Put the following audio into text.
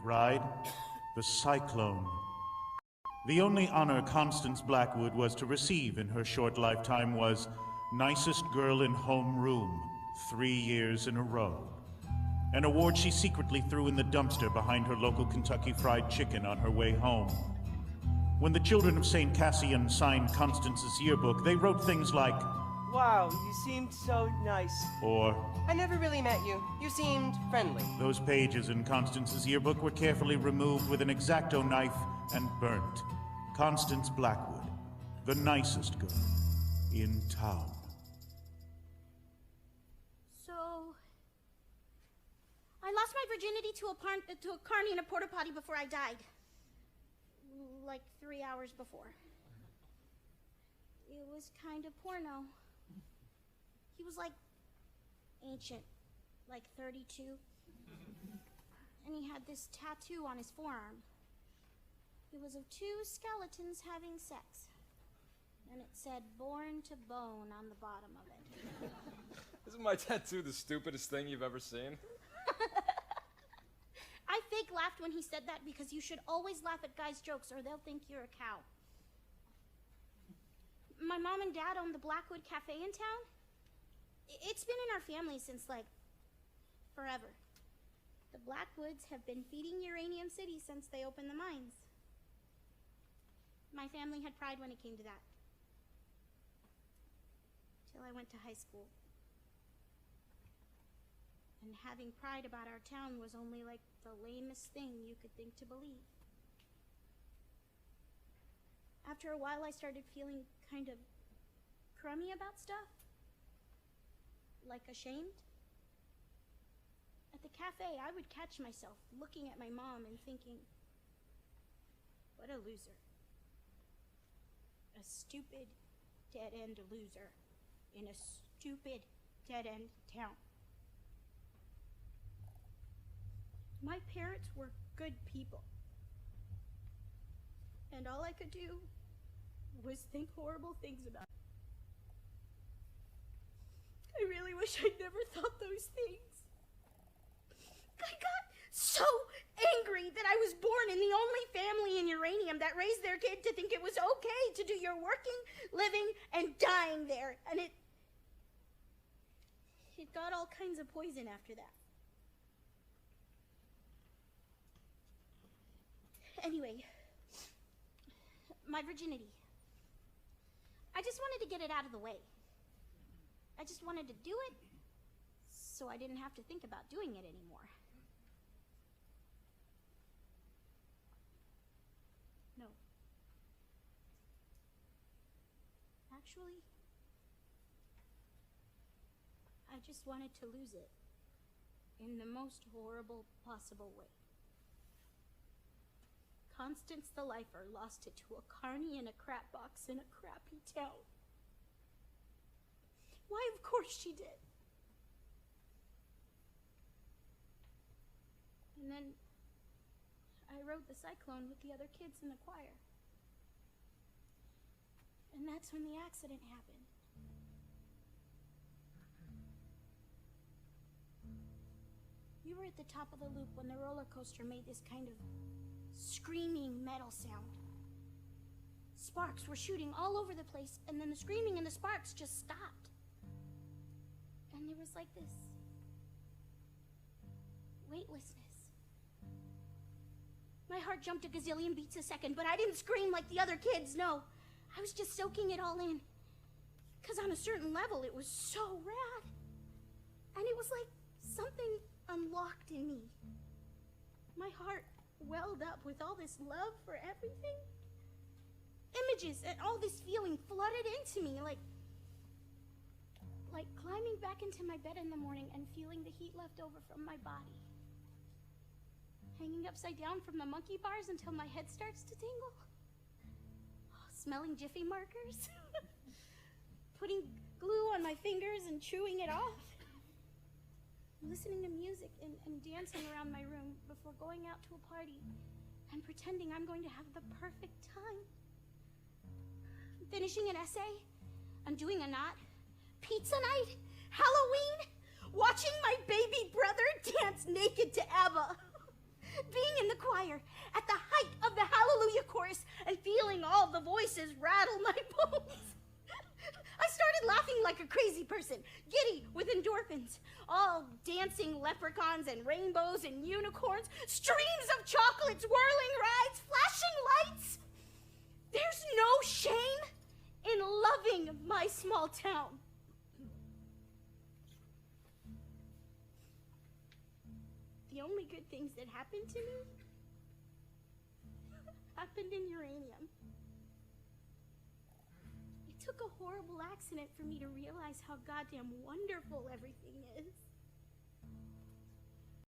ride, the Cyclone. The only honor Constance Blackwood was to receive in her short lifetime was Nicest Girl in Homeroom, 3 years in a row. An award she secretly threw in the dumpster behind her local Kentucky Fried Chicken on her way home. When the children of St. Cassian signed Constance's yearbook, they wrote things like, "Wow, you seemed so nice." or, "I never really met you. You seemed friendly." those pages in Constance's yearbook were carefully removed with an X-Acto knife and burnt. Constance Blackwood, the nicest girl in town. So, I lost my virginity to a carny in a porta potty before I died. Like 3 hours before. It was kind of porno. He was like ancient, like 32. And he had this tattoo on his forearm. It was of 2 skeletons having sex. And it said, "Born to bone" on the bottom of it. Isn't my tattoo the stupidest thing you've ever seen? I fake laughed when he said that because you should always laugh at guys' jokes or they'll think you're a cow. My mom and dad own the Blackwood Cafe in town. It's been in our family since, like, forever. The Blackwoods have been feeding Uranium City since they opened the mines. My family had pride when it came to that. Till I went to high school. And having pride about our town was only like the lamest thing you could think to believe. After a while, I started feeling kind of crummy about stuff. Like ashamed. At the cafe, I would catch myself looking at my mom and thinking, what a loser. A stupid, dead-end loser in a stupid, dead-end town. My parents were good people. And all I could do was think horrible things about it. I really wish I'd never thought those things. I got so angry that I was born in the only family in Uranium that raised their kid to think it was okay to do your working, living, and dying there. And it got all kinds of poison after that. Anyway, my virginity. I just wanted to get it out of the way. I just wanted to do it so I didn't have to think about doing it anymore. No. Actually, I just wanted to lose it in the most horrible possible way. Constance the Lifer lost it to a carny in a crap box in a crappy town. Why, of course she did. And then I rode the Cyclone with the other kids in the choir. And that's when the accident happened. We were at the top of the loop when the roller coaster made this kind of screaming metal sound. Sparks were shooting all over the place, and then the screaming and the sparks just stopped. And there was like this weightlessness. My heart jumped a gazillion beats a second, but I didn't scream like the other kids, no. I was just soaking it all in. Because on a certain level, it was so rad. And it was like something unlocked in me. My heart welled up with all this love for everything. Images and all this feeling flooded into me, like climbing back into my bed in the morning and feeling the heat left over from my body. Hanging upside down from the monkey bars until my head starts to tingle. Smelling Jiffy markers. Putting glue on my fingers and chewing it off. Listening to music and dancing around my room before going out to a party and pretending I'm going to have the perfect time. Finishing an essay, undoing a knot, pizza night, Halloween, watching my baby brother dance naked to ABBA, being in the there at the height of the Hallelujah chorus and feeling all the voices rattle my bones. I started laughing like a crazy person, giddy with endorphins. All dancing leprechauns and rainbows and unicorns, streams of chocolates, whirling rides, flashing lights. There's no shame in loving my small town. The only good things that happened to me happened in uranium. It took a horrible accident for me to realize how goddamn wonderful everything is.